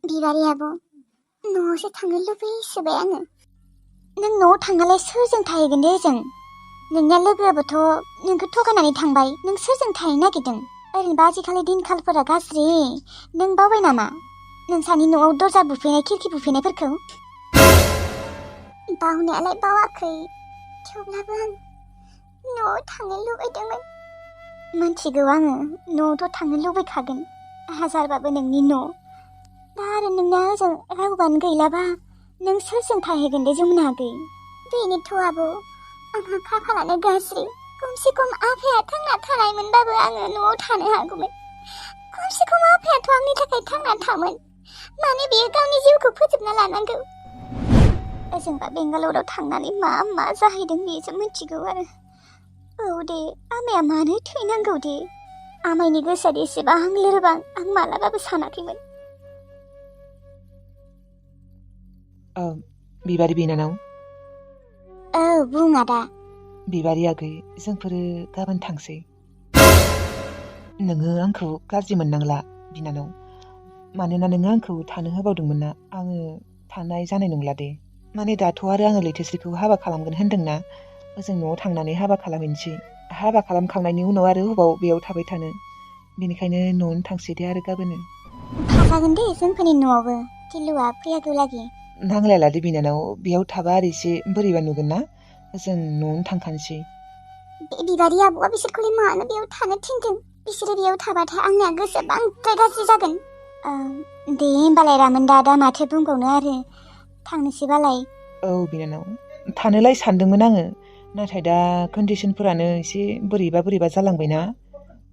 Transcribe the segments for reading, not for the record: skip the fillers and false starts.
बिबारि आब' न'आवसो थांनो लुबैसोबाय आङो। नों न'आव थांनालाय सोरजों थाहैगोन दे ओजों? नोंनिया लोगोआबोथ' नोंखौ थगायनानै थांबाय। नों सोरजों थाहैनो नागिरदों? ओरैनोबा आजिखालि दिनखालफोरा गाज्रि। नों बावबाय नामा नोंसानि न'आव दरजा बुफैनाय खिरखि बुफैनायफोरखौ? बावनायालाय बावाखै, थेवब्लाबो आं न'आव थांनो लुबैदोंमोन। मोनथिगौ आङो न'आवथ' थांनो लुबैखागोन, हाजारबाबो नोंनि न'। दा आरो नोंना ओजों रावबानो गैलाबा नों सोरजों थाहैगोन दे जमुनागै? बेनोथ' आब', आंहा खाफालानो गाज्रि। खमसे खम आफाया थांना थानायमोनबाबो आङो न'आव थानो हागौमोन। खमसे खम आफायाथ' आंनि थाखाय थांना थामोन। मानो बियो गावनि जिउखौ फोजोबना लानांगौ? ओजोंबा बेंगालराव थांनानै मा जाहैदों बेसो मिथिगौ आरो। औ दे, आमाया मानो थैनांगौ दे? आमायनि गोसोआ एसेबां लोरबां आं मालाबाबो सानाखैमोन। बिबारि बिनानाव। औ बुं आदा। बिबारि आगै, जोंफोरो गाबोन थांसै। नोङो आंखौ गाज्रि मोननांला बिनानाव, मानोना नोङो आंखौ थानो होबावदोंमोन ना। आङो थानाय जानाय नंला दे। माने दाथ' आरो आङो लैथोस्रिखौ हाबा खालामगोन होन्दोंना, ओजों न'आव थांनानै हाबा खालामहैनोसै। हाबा खालामखांनायनि उनाव आरो हबाव बेयाव थाबाय थानो, बेनिखायनो न'आवनो थांसै दे आरो गाबोनो। थाफागोन दे जोंफोरनि न'आवबो, टिलुआ फैयागौ लागि। नांलायला दे बिनानाव, बेयाव थाबा आरो एसे बोरैबा नुगोन ना, जों न'आवनो थांखानोसै। बिबारि आब'आ बिसोरखौलाय मानो बेयाव थानो थिनदों? बिसोरो बेयाव थाबाथाय आंनिया गोसोआ बांद्राय गाज्रि जागोन। दे होमबालाय रामोनदा, दा माथो बुंबावनो आरो, थांनोसैबालाय। औ बिनानाव, थानोलाय सानदोंमोन आङो, नाथाय दा कन्डिसनफोरानो एसे बोरैबा जालांबायना,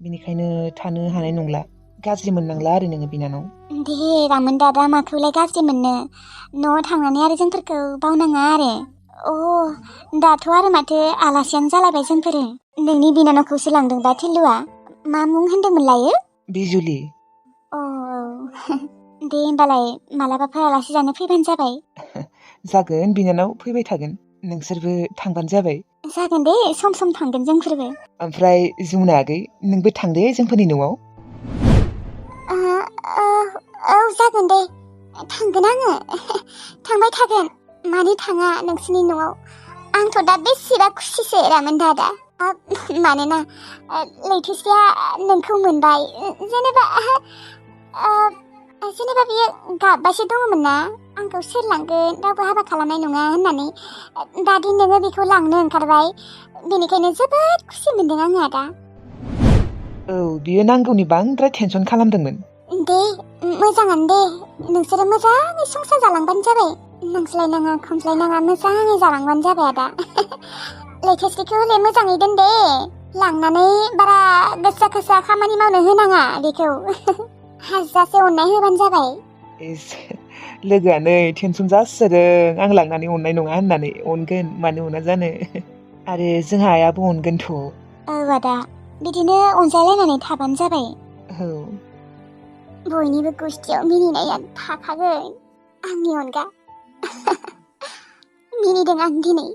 बेनिखायनो थानो हानाय नंला। गाज्रि मोननांला आरो नोङो बिनानाव। दे रामोनदा, दा माखौलाय गाज्रि मोननो? न'आव थांनानै आरो जोंफोरखौ बावनाङा आरो। दाथ' आरो माथो आलासियानो जालायबाय जोंफोरो। नोंनि बिनानावखौसो लांदों दा टिलुआ। मा मुं होन्दोंमोन लायो? बिजुलि। दे होमबालाय मालाबाफोर आलासि जानो फैबानो जाबाय। जागोन बिनानाव, फैबाय थागोन। नोंसोरबो थांबानो जाबाय। जागोन दे, सम सम थांगोन जोंफोरबो। ओमफ्राय जमुना आगै, नोंबो थांदे जोंफोरनि न'आव। औ जागोन दे, थांगोन आङो। थांबाय थागोन, मानो थाङा नोंसिनि न'आव। आंथ' दा बेसेबा खुसिसो रामोनदा दा। मानोना लैथोस्रिया नोंखौ मोनबाय। जेनेबा बियो गाबबायसो दङमोन ना, आंखौ सोर लांगोन, रावबो हाबा खालामनाय नङा होननानै। दादि नोङो बेखौ लांनो ओंखारबाय, बेनिखायनो जोबोद खुसि मोनदों आङो आदा। औ, बियो नांगौनि बांद्राय टेनसन खालामदोंमोन। दे, मोजाङानो दे, नोंसोरो मोजाङै संसार जालांबानो जाबाय। नांज्लायनाङा खमज्लायनाङा, मोजाङै जालांबानो जाबाय आदा। लैथोस्रिखौ हले मोजाङै दोन दे, लांनानै बारा गोसा खामानि मावनो होनाङा बेखौ। हाजासे अननाय होबानो जाबाय। लोगोआनो टेनसन जासोदों आं लांनानै अननाय नङा होननानै। अनगोन, मानो अना जानो। आरो जोंहा आयाबो अनगोनथ'। औ आदा, बिदिनो अनज्लायलायनानै थाबानो जाबाय। औ, बयनिबो गुस्थियाव मिनिनाया थाखागोन, आंनि अनगा। मिनिदों आं दिनै।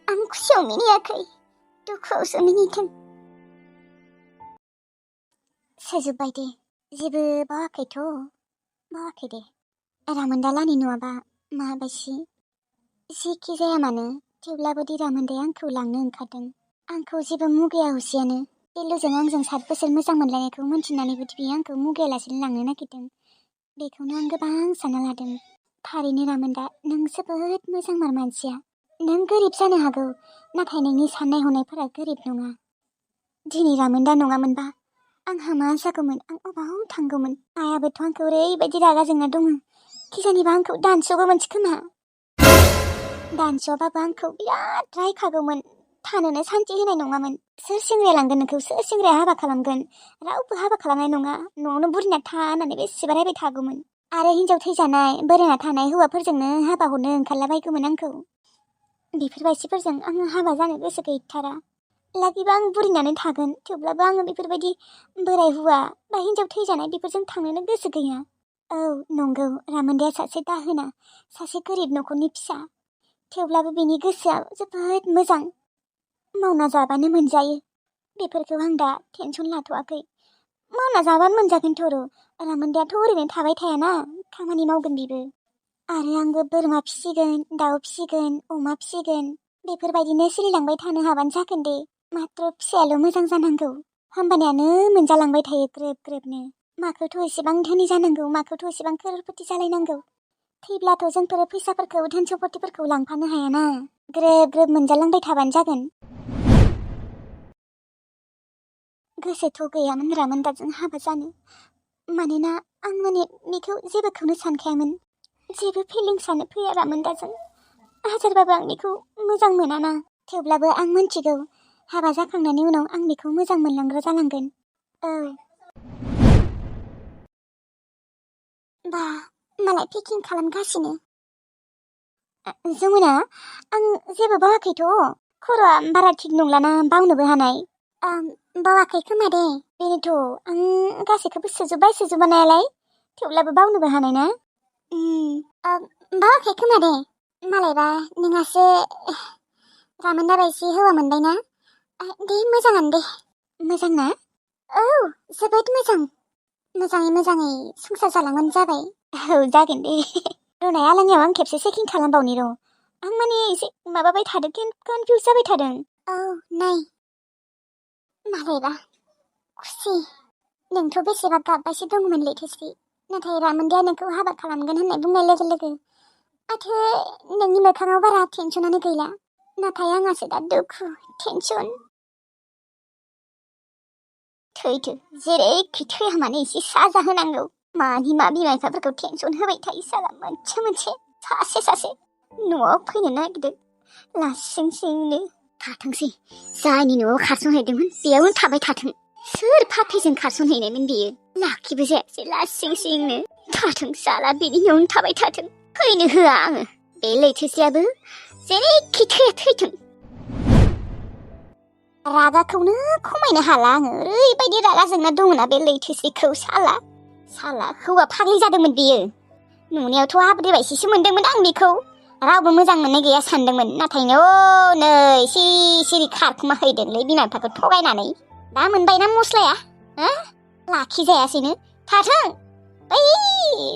आं खुसियाव मिनियाखै, दुखुआवसो मिनिदों। सोजोब्बाय दे, जेबो बावाखै दे। रामोनदालानि नङाबा माबायसि? जेखि जाया मानो, थेवब्लाबो दि रामोनदाया आंखौ लांनो ओंखारदों। आंखौ जेबो मुगैया हसियानो। टिलुजों आंजों 7 बोसोर मोजां मोनलायनायखौ मोनथिनानैबो बियो आंखौ मुगैयालासिनो लांनो नागिरदों। बेखौनो आं गोबां सानना लादों। थारैनो रामोनदा, नों जोबोद मोजांमार मानसिया। नों गोरिब जानो हागौ, नाथाय नोंनि साननाय हनायफोरा गोरिब नङा। दिनै रामोनदा नङामोनबा आंहा मा जागौमोन, आं अबाव थांगौमोन? आयाबोथ' आंखौ ओरैबायदि रागा जोंना दङ, खिजानिबा आंखौ दानस'गौमोनसो खोमा। दानस'आबाबो आंखौ बिराद रायखागौमोन, थानोनो सान्थि होनाय नङामोन। सोर सेंग्राया लांगोन नोंखौ, सोर सेंग्राया हाबा खालामगोन? रावबो हाबा खालामनाय नङा, न'आवनो बुरिना था होननानै बेसेबा रायबाय थागौमोन। आरो हिनजाव थैजानाय, बोरायना थानाय हौवाफोरजोंनो हाबा हरनो ओंखारलाबायगौमोन आंखौ। बेफोरबायदिफोरजों आङो हाबा जानो गोसो गैथारा। लागिबा आं बुरिनानै थागोन, थेवब्लाबो आङो बेफोरबायदि बोराय हौवा बा हिनजाव थैजानाय बेफोरजों थांनोनो गोसो गैया। औ नंगौ, रामोनदाया सासे दाहोना, सासे गोरिब न'खरनि फिसा। थेवब्लाबो बिनि गोसोआ जोबोद मोजां, मावना जाबानो मोनजायो। बेफोरखौ आं दा टेनसन लाथ'वाखै। मावना जाबानो मोनजागोन थर'। रामोनदायाथ' ओरैनो थाबाय थायाना, खामानि मावगोन बिबो। आरो आंबो बोरमा फिसिगोन, दाउ फिसिगोन, अमा फिसिगोन। बेफोरबायदिनो सोलिलांबाय थानो हाबानो जागोन दे। मात्र फिसायाल' मोजां जानांगौ। होमबानियानो मोनजालांबाय थायो ग्रोब ग्रोबनो। माखौथ' एसेबां धोनि जानांगौ, माखौथ' एसेबां करोरपति जालायनांगौ। थैब्लाथ' जोंफोर फैसाफोरखौ, धोन सम्पतिफोरखौ लांफानो हायाना। ग्रोब ग्रोब मोनजालांबाय थाबानो जागोन। गोसोथ' गैयामोन रामोनदाजों हाबा जानो। मानोना आं बेखौ जेबोखौनो सानखायामोन। जेबो फिलिंसानो फैया रामोनदाजों। हाजारबाबो आं बेखौ मोजां मोनाना। थेवब्लाबो आं मिन्थिगौ हाबा जाखांनायनि उनाव आं बेखौ मोजां मोनलांग्रा जालांगोन। औ। बा मालाय पेकिं खालामगासिनो। जमुना, आं जेबो बावाखैथ'। खर'आ बारा थिग नंलाना, बावनोबो हानाय। बावाखै खोमा दे। बेनोथ' आं गासैखौबो सुजोबनायालाय। थेवब्लाबो बावनोबो हानाय ना। बावाखै खोमा दे। मालायबा नोंहासो रामोनदा बायदि हौवा मोनबाय ना। दे मोजाङानो दे। मोजां ना? औ, जोबोद मोजां। मोजाङै संसार जालांबानो जाबाय। औ, जागोन दे। रुनाय आलानियाव आं खेबसे चेकिं खालामबावनि र'। आं एसे माबाबाय थादों, कनफिउज जाबाय थादों। औ, नाय। मालायबा खुसि। नोंथ' बेसेबा गाबबायसो दंमोन लैथोस्रि। नाथाय रामोनदाया नोंखौ हाबा खालामगोन होननाय बुंनाय लोगो लोगो माथो नोंनि मोखाङाव बारा टेनसनानो गैला। नाथाय आंहासो दा दुखु, टेनसन। थैथो, जेरैखि थैया मानो एसे साजा होनांगौ। मानि मा बिमा बिफाफोरखौ टेनसन होबाय थायो साला मोनसे सासे न'आव फैनो नागिरदों लासिंसिंनो। थाथोंसै, जायनि न'आव खारसनहैदोंमोन बेयावनो थाबाय थाथों। सोर फाथैजों खारसनहैनायमोन बेयो? लाखिबो जायासै लासिंसिंनो। थाथों साला बेनि न'आवनो थाबाय थाथों। फैनो होआ आङो। बे लैथोस्रियाबो जेरैखि थैया थैथों। रागाखौनो खमायनो हाला आङो। ओरैबायदि रागा जोंना दङना बे लैथोस्रिखौ। साला हौवा फाग्लि जादोंमोन बियो। नुनायावथ' हाब्रे बायसिसो मोनदोंमोन आं बेखौ। रावबो मोजां मोननाय गैया सानदोंमोन। नाथाय नै सिरि खारखुमा हैदोंलै बिमा बिफाखौ थगायनानै। दा मोनबायना मस्लाया? लाखि जायासैनो। थाथों। बै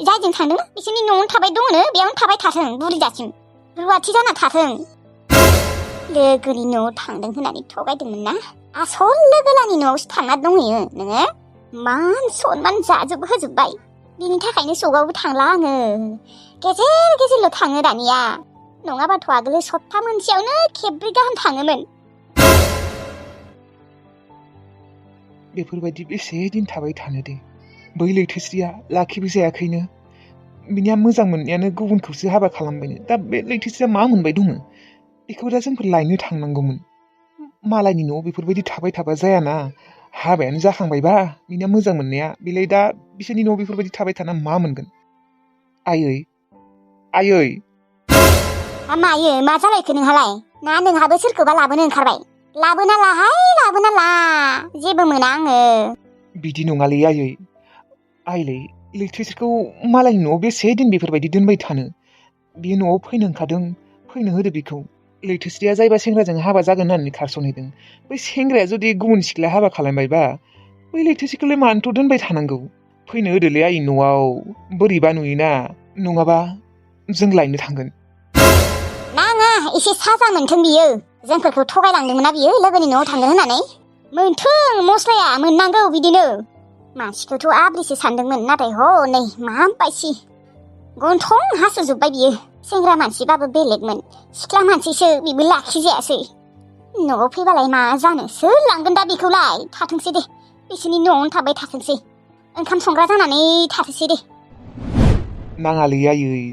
जायजों थांदों बिसोरनि न'आवनो थाबाय दङनो, बेयावनो थाबाय थाथों बुरिजासिम। रुवाथि जाना थाथों। लोगोनि न'आव थांदों होननानै थगायदोंमोन ना? आसल लोगोलानि न'आवसो थांना दंहैयो नोङो। मान सनमान होजोबबाय। बिनि थाखायनो सगावबो थांला आङो। गेजेरल' थाङो दानिया। नङाबाथ' आगोलो सप्ता मोनसेयावनो खेबब्रै गाहाम थाङोमोन। बेफोरबायदि बेसे दिन थाबाय थानो दे। बै लैथोस्रिया लाखिबो जायाखैनो। बिनिया मोजां मोननायानो गुबुनखौसो हाबा खालामबायनो। दा बे लैथोस्रिया मा मोनबाय दङ? बेखौ दा जोंफोर लायनो थांनांगौमोन। मालायनि न'आव बेफोरबायदि थाबाय थाबा जायाना। हाबायानो जाखांबायबा बिनिया मोजां मोननाया, बेलाय दा बिसोरनि न'आव बेफोरबायदि थाबाय थाना मा मोनगोन? आयै। मायो मा जालायखो नोंहालाय? ना नोंहाबो सोरखौबा लाबोनो ओंखारबाय? लाबोना ला। जेबो मोना आङो। बिदि नङालै आइलै लैथोस्रिखौ मालायनि न'आव बेसे दिन बेफोरबायदि दोनबाय थानो? बियो न'आव फैनो ओंखारदों, फैनो होदो बेखौ। लैथोस्रिया जायबा सेंग्राजों हाबा जागोन होननानै खारसनहैदों, बै सेंग्राया जुदि गुबुन सिख्ला हाबा खालामबायबा बै लैथोस्रिखौलाय मानोथ' दोनबाय थानांगौ? फैनो होदोलै आइ न'आव। बोरैबा नुयोना। नङाबा जों लायनो थांगोन। नाङा, एसे साजा मोनथों बियो। जोंफोरखौ थगायलांदोंमोनना बियो लोगोनि न'आव थांगोन होननानै। मोनथों मस्लाया, मोननांगौ बिदिनो। मानसिखौथ' आब्रिसो सानदोंमोन, नाथाय हनै माबायसि। गन्थं हासुजोब्बाय बियो। सेंग्रा मानसिबाबो बेलेगमोन, सिख्ला मानसिसो बिबो लाखिजायासै। न'आव फैबालाय मा जानो? सोर लांगोन दा बेखौलाय? थाथोंसै दे, बिसोरनि न'आवनो थाबाय थाथोंसै। ओंखाम संग्रा जानानै थाथोंसै दे। नाङालै आयै,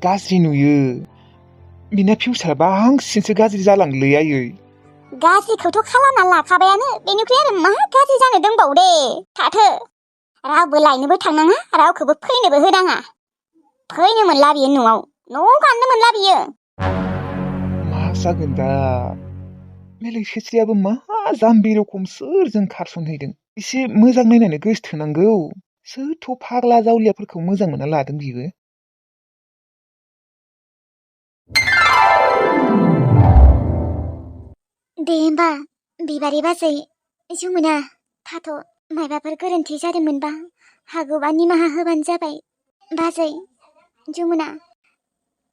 गाज्रि नुयो। बिना फिउचारा बांसिनसो गाज्रि जालांलै आयै। गाज्रिखौथ' खालामना लाखाबायानो, बेनिफ्राय आरो मा गाज्रि जानो दंबावो दे। थाथो। रावबो लायनोबो थांनाङा, रावखौबो फैनोबो होनाङा। फैनो मोनला बियो न'आव। न' गाननो मोनला बियो। मा जागोन दा? बे लैथोस्रियाबो मा जाम्बि रखम सोरजों खारसनहैदों? एसे मोजां नायनानै गोसोथोनांगौ। सोरथ' फाग्ला जावलियाफोरखौ मोजां मोनना लादों बिबो? दे होमबा बिबारि बाजै, जमुना, थाथ'। मायबाफोर गोरोन्थि जादोंमोनबा हागौबा निमाहा होबानो जाबाय। बाजै, जमुना,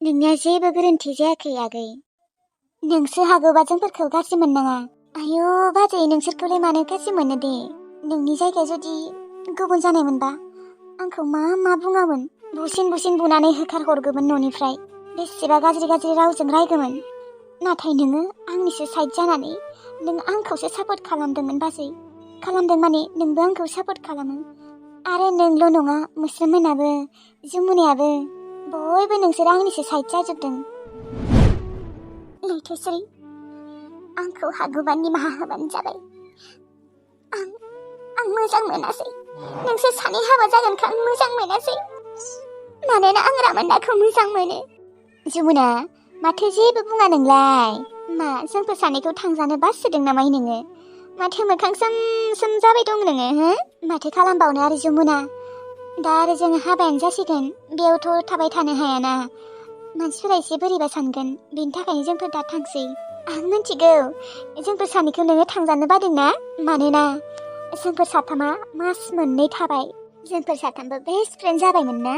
नोंनिया जेबो गोरोन्थि जायाखै आगै। नोंसो हागौबा जोंफोरखौ गाज्रि मोननाङा। आयौ बाजै, नोंसोरखौलाय मानो गाज्रि मोनो दे? नोंनि जायगाया जुदि गुबुन जानायमोनबा आंखौ मा बुङामोन? बुसिन बुनानै होखारहरगौमोन न'निफ्राय। बेसेबा गाज्रि रावजों रायगौमोन। नाथाय नोङो आंनिसो साइड जानानै नों आंखौसो सापर्ट खालामदोंमोन बाजै। खालामदों माने नोंबो आंखौ सापर्ट खालामो। आरो नोंल' नङा, मोस्रोममोनाबो, जमुनायाबो, बयबो नोंसोर आंनिसो साइड जाजोबदों। लैथोश्री, आंखौ हागौबा निमाहा होबानो जाबाय। आं मोजां मोनासै। नोंसोर सानै हाबा जागोनखौ आं मोजां मोनासै। मानोना आं रामोनदाखौ मोजां मोनो। जमुना, माथो जेबो बुङा नोंलाय? मा जोंफोर सानैखौ थांजानो बासोदों नामा नोङो? माथो मोखां सोम जाबाय दं नोङो, हो? माथो खालामबावनो आरो जमुना, दा आरो जों हाबायानो जासिगोन। बेयावथ' थाबाय थानो हायाना, मानसिफोरा एसे बोरैबा सानगोन। बेनि थाखायनो जोंफोर दा थांसै। आं मिथिगौ जोंफोर सानैखौ नोङो थांजानो बादोंना। मानोना जोंफोर साथामा मास मोननै थाबाय। जोंफोर साथामबो बेस्ट फ्रेन्ड जाबायमोन ना?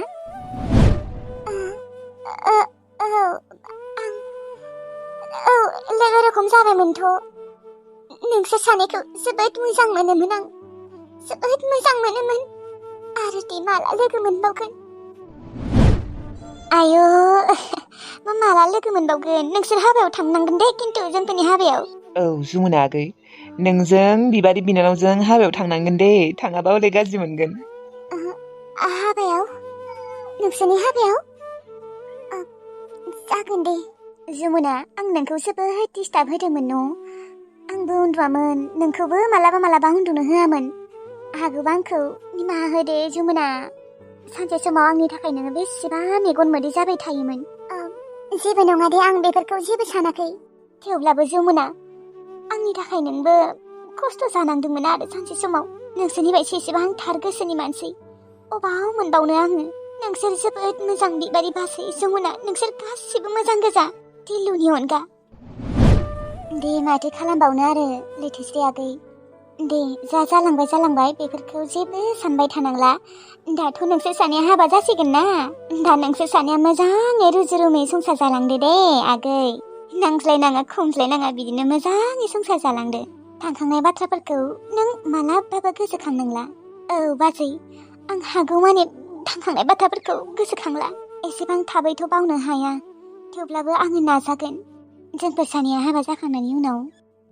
औ, लोगो रोखोम जाबायमोनथ'। नोंसोर सानैखौ जोबोद मोजां मोनोमोन आं। जोबोद मोजां मोनोमोन। आरो दे माला लोगो मोनबावगोन? आयौ, माला लोगो मोनबावगोन? नोंसोर हाबायाव थांनांगोन दे खिन्थु, जोंफोरनि हाबायाव। औ जमुना आगै, नोंजों बिबारि बिनानावजों हाबायाव थांनांगोन दे। थाङाबा हले गाज्रि मोनगोन। हाबायाव? नोंसोरनि हाबायाव? जागोन दे। जमुना, आं नोंखौ जोबोद डिस्टार्ब होदोंमोन न'? आंबो उन्दुआमोन, नोंखौबो मालाबा उन्दुनो होआमोन। हागौबा आंखौ निमाहा होदे जमुना। सानसे समाव आंनि थाखाय नोङो बेसेबा मेगन मोदै जाबाय थायोमोन। जेबो नङा दे, आं बेफोरखौ जेबो सानाखै। थेवब्लाबो जमुना, आंनि थाखाय नोंबो खस्थ' जानांदोंमोन आरो सानसे समाव। नोंसोरनि बायदि एसेबां थार गोसोनि मानसि अबाव मोनबावनो आङो। नोंसोर जोबोद मोजां बिबारि बासै जमुना। नोंसोर गासिबो मोजां गोजा, दिलुनि अनगा। दे माथो खालामबावनो आरो लैथोश्री आगै। दे जालांबाय बेफोरखौ जेबो सानबाय थानांला। दाथ' नोंसोर सानैया हाबा जासिगोन ना। दा नोंसोर सानैया मोजाङै रुजु रुमै संसार जालांदो दे आगै। नांज्लायनाङा खमज्लायनाङा, बिदिनो मोजाङै संसार जालांदो। थांखांनाय बाथ्राफोरखौ नों मालाबाबो गोसोखांनांला। औ बाजै, आं हागौमानि थांखांनाय बाथ्राफोरखौ गोसोखांला। एसेबां थाबैथ' बावनो हाया, थेवब्लाबो आङो नाजागोन। जोंफोर सानैया हाबा जाखांनायनि उनाव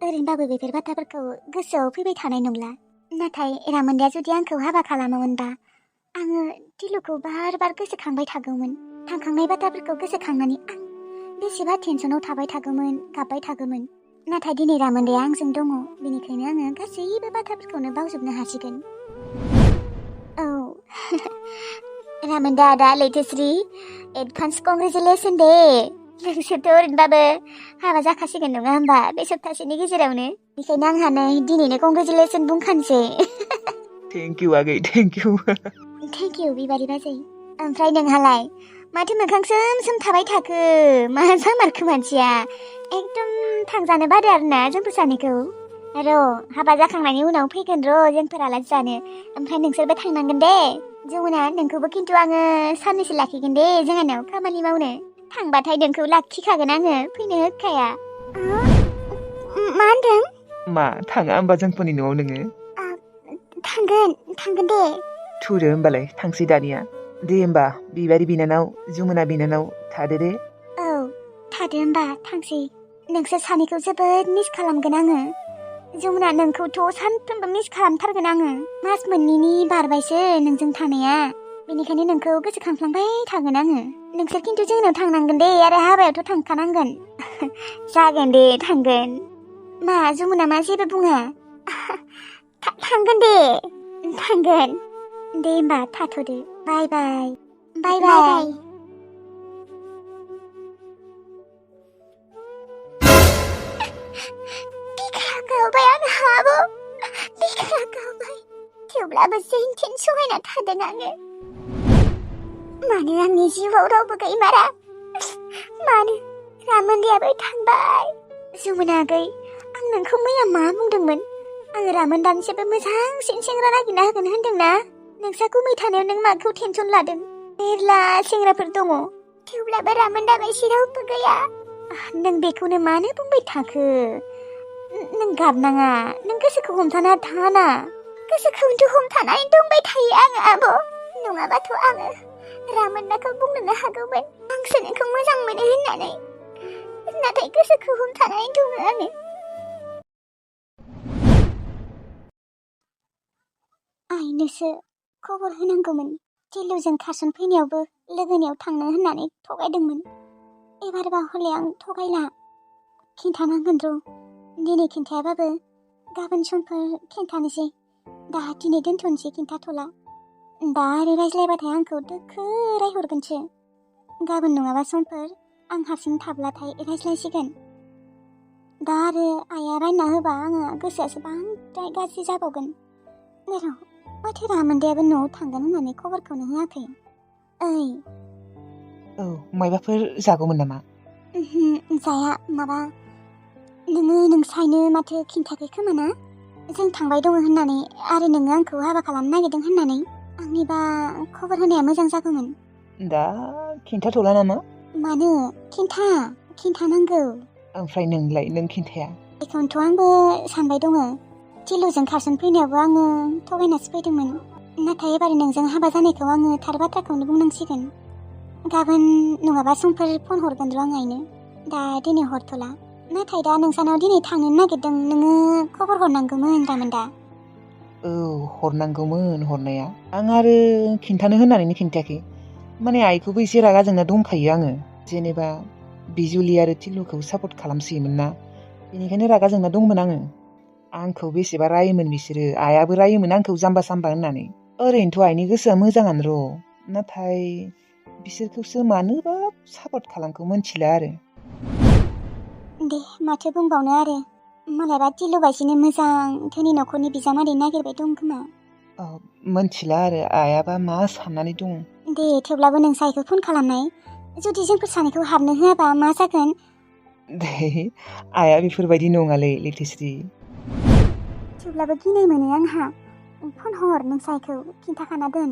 ओरैनोबाबो बेफोर बाथ्राफोरखौ गोसोआव फैबाय थानाय नंला। नाथाय रामोनदाया जुदि आंखौ हाबा खालामोमोनबा आङो दिलुखौ बार गोसोखांबाय थागौमोन। थांखांनाय बाथ्राफोरखौ गोसोखांनानै आं बेसेबा टेनसनाव थाबाय थागौमोन, गाबबाय थागौमोन। नाथाय दिनै रामोनदाया आंजों दङ, बेनिखायनो आङो गासैबो बाथ्राफोरखौनो बावजोबनो हासिगोन। औ रामोनदा, आदा लैथोश्री, एडभान्स कंग्रेचुलेसन दे। नोंसोरथ' ओरैनोबाबो हाबा जाखासिगोन नङा होमबा बे सप्तासेनि गेजेरावनो। बेखायनो आंहा दिनैनो कंग्रेचुलेसन बुंखानोसै। थेंक इउ आगै, थेंक इउ। थेंक इउ बिबारि बाजै। ओमफ्राय नोंहालाय माथो मोखां सोम थाबाय थाखो? मा जामारखो मानसिया? एकदम थांजानो बादो आरोना जोंफोर सानैखौ। र' हाबा जाखांनायनि उनाव फैगोन र' जोंफोर आलासि जानो। ओमफ्राय नोंसोरबो थांनांगोन दे। जमुना, नोंखौबो खिन्थु आङो साननैसो लाखिगोन दे जोंहानाव खामानि मावनो। थांबाथाय नोंखौ लाखिखागोन आङो, फैनो होखाया। मा होनदों? मा थाङा होमबा जोंफोरनि न'आव नोङो? थांगोन दे। थुदो होमबालाय थांसै दानिया। दे होमबा बिबारि बिनानाव, जमुना बिनानाव, थादो दे। औ थादो होमबा थांसै। नोंसोर सानैखौ जोबोद मिस खालामगोन आङो। जमुना, नोंखौथ' सानफ्रोमबो मिस खालामथारगोन आङो। मास मोननैनि बारबायसो नोंजों थानाया, बेनिखायनो नोंखौ गोसोखांफ्लांबाय थागोन आङो। नोंसोर खिन्थु जोंनाव थांनांगोन दे, आरो हाबायावथ' थांखानांगोन। जागोन दे, थांगोन। मा जमुना, मा जेबो बुङा? थांगोन दे, थांगोन। दे होमबा थाथ'दो। बाय बाय। बिखा गावबाय आंहाबो, बिखा गावबाय। थेवब्लाबो जेन सहायना थादों आङो। मानो आंनि जिउआव रावबो गैमारा? मानो रामोनदायाबो थांबाय? जमुना आगै, आं नोंखौ मैया मा बुंदोंमोन? आङो रामोनदानिसेबो मोजांसिन सेंग्रा नागिरना होगोन होनदोंना? नोंसा गुमै थानायाव नों माखौ टेनसन लादों? मेरला सेंग्राफोर दङ थेवब्लाबो रामोनदा बायदि रावबो गैया। नों बेखौनो मानो बुंबाय थाखो? नों गाबनाङा, नों गोसोखौ हमथाना थाना। गोसोखौथ' हमथानानै दंबाय थायो आङो आब'। नङाबाथ' आङो रामोनदाखौ बुंनोनो हागौमोन आंसो नोंखौ मोजां मोनो होननानै। नाथाय गोसोखौ हमथानानै दङ आङो। आइनोसो खबर होनांगौमोन। टिलुजों खारसन फैनायावबो लोगोनियाव थांनो होननानै थगायदोंमोन। एबारबा हले आं थगायला। खिन्थानांगोन र'। दिनै खिन्थायाबाबो गाबोन समफोर खिन्थानोसै। दा दिनै दोनथ'नोसै खिन्थाथ'ला। दा आरो रायज्लायबाथाय आंखौ दोखो रायहरगोनसो। गाबोन नङाबा समफोर आं हारसिं थाब्लाथाय रायज्लायसिगोन। दा आरो आइया रायना होबा आङो गोसोआसो बांद्राय गाज्रि जाबावगोन। र' माथो रामोनदायाबो न'आव थांगोन होननानै खबरखौनो होआखै। ओइ औ मायबाफोर जागौमोन नामा? जाया। माबा नोङो नोंसायनो माथो खिन्थाखै खोमा ना? जों थांबाय दङ होननानै आरो नोङो आंखौ हाबा खालामनो नागिरदों होननानै। आंनिबा खबर होनाया मोजां जागौमोन। दा खिन्थाथ'ला नामा? मानो? खिन्थानांगौ। ओमफ्राय नोंलाय नों खिन्थाया? बेखौनोथ' आंबो सानबाय दङ। टिलुजों खारसन फैनायावबो आङो थगायनासो फैदोंमोन। नाथाय एबार नोंजों हाबा जानायखौ आङो थार बाथ्राखौनो बुंनांसिगोन। गाबोन नङाबा समफोर फन हरगोन र' आं आइनो। दा दिनै हरथ'ला। नाथाय दा नोंसानाव दिनै थांनो नागिरदों। नोङो खबर हरनांगौमोन रामोनदा। औ हरनांगौमोन हरनाया। आं आरो खिन्थानो होननानैनो खिन्थायाखै। माने आइखौबो एसे रागा जोंना दंखायो आङो। जेनेबा बिजुलि आरो टिलुखौ सापर्ट खालामसोयोमोन ना। बेनिखायनो रागा जोंना दंमोन आङो। आंखौ बेसेबा रायोमोन बिसोरो। आइयाबो रायोमोन आंखौ जाम्बा साम्बा होननानै। ओरैनोथ' आइनि गोसोआ मोजाङानो र'। नाथाय बिसोरखौसो मानोबा सापर्ट खालामखो मोनथिला आरो। दे माथो बुंबावनो आरो। मालायबा टिलु बायदिनो मोजां धोनि न'खरनि बिजामादै नागिरबाय दं खोमा। मोनथिला आरो आइयाबा मा साननानै दं। दे थेवब्लाबो नोंसा आइखौ फन खालामनाय। जुदि जोंफोर सानैखौ हाबनो होआबा मा जागोन? दे आइया बेफोरबायदि नङालै लेथिस्रि। थेवब्लाबो गिनाय मोनो आंहा। फन हर नोंसा आइखौ खिन्थाखाना दोन।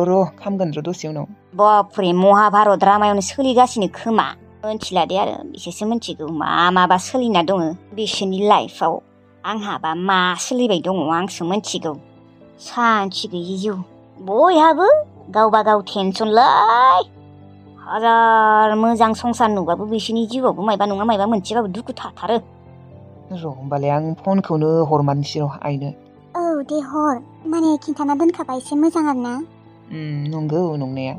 र' खामगोन र' दसे उनाव। बापरे महाभारत रामायण सोलिगासिनो खोमा। मोनथिला दे आरो बिसोरसो मिथिगौ माबा सोलिना दङ बिसोरनि लाइफआव। आंहाबा मा सोलिबाय दङ आंसो मिथिगौ। सान्थि गैयि जिउ। बयहाबो गावबा गाव टेनसनलै। हाजार मोजां संसार नुबाबो बिसोरनि जिउआवबो मायबा नङा मायबा मोनसेबाबो दुखु थाथारो। र' होमबालाय आं फनखौनो हरमारनोसै र' आइनो। औ दे हर। माने खिन्थाना दोनखाबा एसे मोजां आरो ना। नंगौ नंनाया।